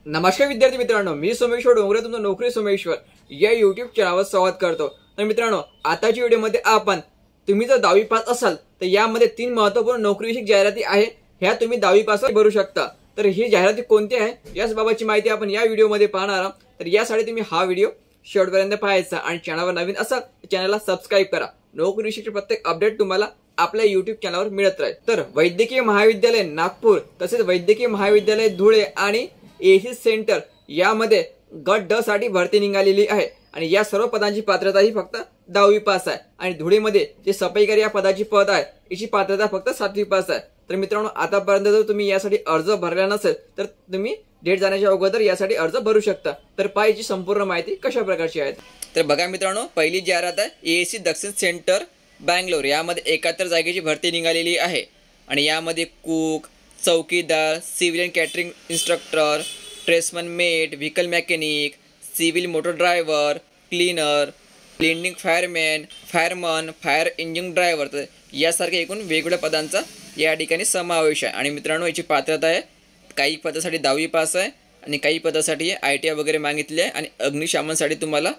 नमस्कार विद्यार्थी मित्रांनो, मी सोमेश्वर डोंगरे तुमचा नोकरी सोमेश्वर या युट्यूब चॅनलवर स्वागत करतो। तर मित्रांनो, आताच्या व्हिडिओमध्ये आपण तुम्ही जर 10वी पास असाल तर यामध्ये 3 महत्त्वपूर्ण नोकरीविषयक जाहिराती आहे, ह्या तुम्ही 10वी पासवर भरू शकता। तर ही जाहिराती कोणती आहे याच बाबतची माहिती आपण या व्हिडिओमध्ये पाहणार आहोत। तर यासाठी तुम्ही हा व्हिडिओ शेवटपर्यंत पाहायचा आणि चॅनलवर नवीन असाल तर चॅनलला सबस्क्राइब करा। नोकरीविषयी प्रत्येक अपडेट तुम्हाला आपल्या YouTube चॅनलवर मिळत राहील। तर वैद्यकीय महाविद्यालय नागपूर तसेच वैद्यकीय महाविद्यालय धुळे आणि एसी सेंटर यामध्ये गट ड साठी भरती निघालेली आहे आणि या सर्व पदांची पात्रता ही फक्त 10वी पास आहे आणि धुळेमध्ये जे सफाईकारी या पदाची पद आहे याची पात्रता फक्त 7वी पास आहे। तर मित्रांनो, आतापर्यंत जर तुम्ही यासाठी अर्ज भरला नसेल तर तुम्ही डेट जाण्याच्या अगोदर यासाठी अर्ज भरू शकता। तर पाहिजे संपूर्ण माहिती कशा प्रकारची आहे तर बघा मित्रांनो, पहिली जाहिरात आहे एसी दक्षिण सेंटर बँगलोर यामध्ये 71 जागेची भरती निघालेली आहे आणि यामध्ये कुक, चौकीदार, civil and catering instructor, tradesman mate, vehicle mechanic, civil motor driver, cleaner, cleaning fireman, fireman, fire engine driver तर यासारख्या एकूण वेगवेगळ्या पदांचा या ठिकाणी समावेश आहे। आणि मित्रांनो, याची पात्रता आहे काही पदासाठी 10वी पास आहे आणि काही पदासाठी ITI वगैरे मागितले आहे आणि अग्निशमनासाठी तुम्हाला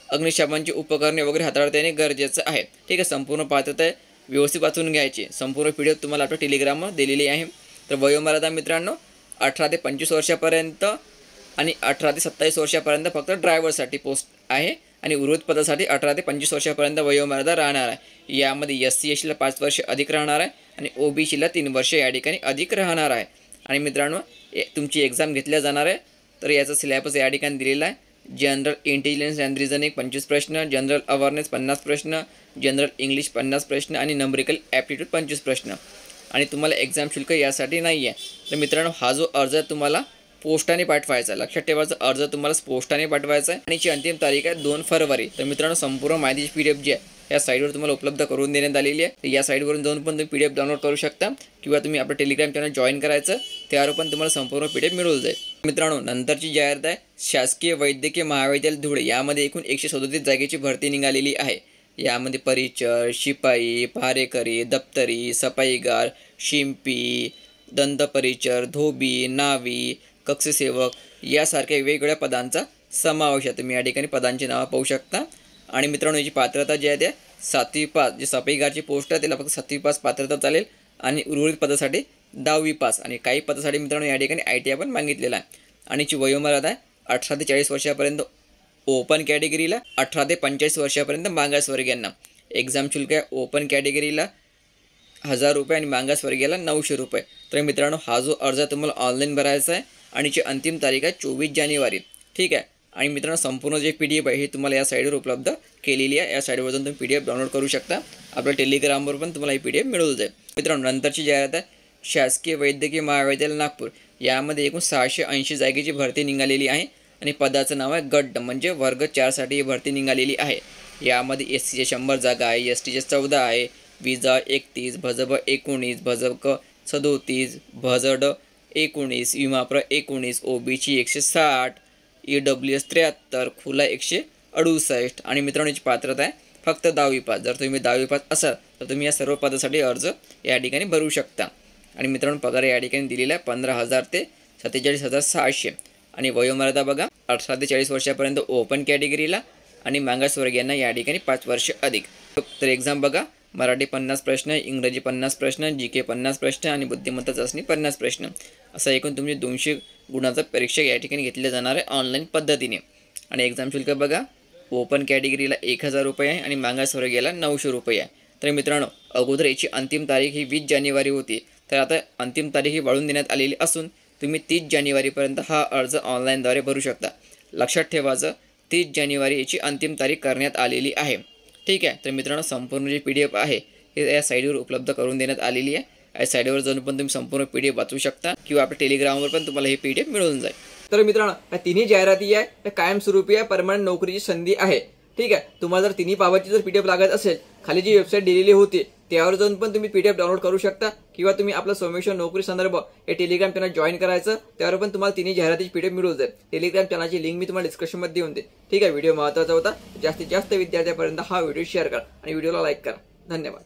अग्निशमनाची उपकरणे वगैरे हाताळता येणे गरजेचं आहे। ठीक आहे, संपूर्ण पात्रता आहे, व्यवस्थित वाचून घ्यायची। संपूर्ण PDF तुम्हाला आपल्या टेलिग्रामवर दिलेली आहे। तर वयोमर्यादा मित्रांनो 18 ते 25 वर्षापर्यंत आणि 18 ते 27 वर्षापर्यंत फक्त ड्रायव्हरसाठी पोस्ट आहे आणि उर्वरित पदासाठी 18 ते 25 वर्षापर्यंत वयोमर्यादा राहणार आहे। यामध्ये SC SC ला 5 वर्ष अधिक राहणार आहे आणि OBC ला 3 वर्ष या ठिकाणी अधिक राहणार आहे। आणि मित्रांनो, तुमची एक्झाम घेतल्या जाणार आहे तर याचा सिलेबस या ठिकाणी दिलेला आहे। जनरल इंटेलिजन्स अँड रिझनिंग 25 प्रश्न, जनरल अवेअरनेस 50 प्रश्न, जनरल इंग्लिश 50 प्रश्न आणि नंबरिकल ॲप्टिट्यूड 25 प्रश्न आणि तुम्हाला एक्झाम शुल्क यासाठी नाही आहे। तर मित्रांनो, हा जो अर्ज तुम्हाला पोस्टाने पाठवायचा आहे, लक्षात ठेवायचं अर्ज तुम्हाला पोस्टाने पाठवायचा आहे आणि याची अंतिम तारीख आहे 2 फरवरी। तर मित्रांनो, संपूर्ण माहितीची PDF जी आहे या साईटवर तुम्हाला उपलब्ध करून देण्यात आलेली आहे। तर या साईटवरून जाऊन पण तुम्ही PDF डाउनलोड करू शकता किंवा तुम्ही आपलं टेलिग्राम चॅनल जॉईन करायचं, त्यावर पण तुम्हाला संपूर्ण PDF मिळून जाईल। मित्रांनो, नंतरची जाहिरात आहे शासकीय वैद्यकीय महाविद्यालय धुळे यामध्ये एकूण 137 जागेची भरती निघालेली आहे। यामध्ये परिचर, शिपाई, पहारेकरी, दप्तरी, सफाईगार, शिंपी, दंतपरिचर, धोबी, नावी, कक्षसेवक यासारख्या वेगवेगळ्या पदांचा समावेश आहे। तुम्ही या ठिकाणी पदांची नावं पाहू शकता। आणि मित्रांनो, याची पात्रता जी आहे ते 7वी पास, जे सफाईगारची पोस्ट आहे त्याला फक्त 7वी पास पात्रता चालेल आणि उर्वरित पदासाठी 10वी पास आणि काही पदासाठी मित्रांनो या ठिकाणी ITI पण मागितलेला आहे। आणि याची वयोमर्यादा आहे 18 ते 40 वर्षापर्यंत ओपन कॅटेगरीला, 18 ते 45 वर्षापर्यंत मागासवर्गीयांना। एक्झाम शुल्क आहे ओपन कॅटेगरीला 1000 रुपये आणि मागासवर्गीयाला 900 रुपये। तर मित्रांनो, हा जो अर्ज तुम्हाला ऑनलाईन भरायचा आहे आणि याची अंतिम तारीख आहे 24 जानेवारी। ठीक आहे, आणि मित्रांनो, संपूर्ण जे PDF आहे हे तुम्हाला या साईडवर उपलब्ध केलेली आहे। या साईडवर जाऊन तुम्ही PDF डाउनलोड करू शकता। आपल्या टेलिग्रामवर पण तुम्हाला ही PDF मिळून जाईल। मित्रांनो, नंतरची जाहिरात आहे शासकीय वैद्यकीय महाविद्यालय नागपूर यामध्ये एकूण 680 जागेची भरती निघालेली आहे आणि पदाचं नाव आहे गट म्हणजे वर्ग 4 साठी ही भरती निघालेली आहे। यामध्ये SC 100 जागा आहे, ST 14 आहे, विजा 31, भजब 19, भजब क 37, भजड 19, विमाप्र 19, OBC 160, EWS 73, खुला 168 आणि मित्रांनो, याची पात्रता आहे फक्त 10वी पास। जर तुम्ही 10वी पास असाल तर तुम्ही या सर्व पदासाठी अर्ज या ठिकाणी भरू शकता। आणि मित्रांनो, पगार या ठिकाणी दिलेला आहे 15,000 ते 47,600 आणि वयोमर्यादा बघा 18 ते 40 वर्षापर्यंत ओपन कॅटेगरीला आणि मागासवर्गीयांना या ठिकाणी 5 वर्ष अधिक। तर एक्झाम बघा, मराठी 50 प्रश्न, इंग्रजी 50 प्रश्न, GK 50 प्रश्न आणि बुद्धिमत्ता चाचणी 50 प्रश्न असं एकूण तुमचे 200 गुणाचा परीक्षा या ठिकाणी घेतल्या जाणार आहे ऑनलाईन पद्धतीने। आणि एक्झाम शुल्क बघा, ओपन कॅटेगरीला 1000 रुपये आहे आणि मागासवर्गीयाला 900 रुपये आहे। तर मित्रांनो, अगोदर याची अंतिम तारीख ही 20 जानेवारी होती, तर आता अंतिम तारीख ही वाढवून देण्यात आलेली असून तुम्ही 30 जानेवारीपर्यंत हा अर्ज ऑनलाईनद्वारे भरू शकता। लक्षात ठेवायचं 30 जानेवारी याची अंतिम तारीख करण्यात आलेली आहे। ठीक आहे, तर मित्रांनो, संपूर्ण जी PDF आहे हे या साईडवर उपलब्ध करून देण्यात आलेली आहे। या साईडवर जाऊन पण तुम्ही संपूर्ण PDF वाचू शकता किंवा आपल्या टेलिग्रामवर पण तुम्हाला ही PDF मिळून जाईल। तर मित्रांनो, या तिन्ही जाहिराती आहे त्या कायमस्वरूपी आहे, परमनंट नोकरीची संधी आहे। ठीक आहे, तुम्हाला जर तिन्ही बाबतची जर PDF लागत असेल, खाली जी वेबसाईट दिलेली होती त्यावर जाऊन पण तुम्ही PDF डाउनलोड करू शकता किंवा तुम्ही आपला सोमेश्वर नोकरी संदर्भ हे टेलिग्राम चॅनल जॉईन करायचं, त्यावर पण तुम्हाला तिन्ही जाहिरातीची PDF मिळून जाईल। टेलिग्राम चॅनलची लिंक मी तुम्हाला डिस्क्रिप्शनमध्ये देऊन देईन। ठीक आहे, व्हिडिओ महत्त्वाचा होता, जास्तीत जास्त विद्यार्थ्यांपर्यंत हा व्हिडिओ शेअर करा आणि व्हिडिओला लाईक करा। धन्यवाद।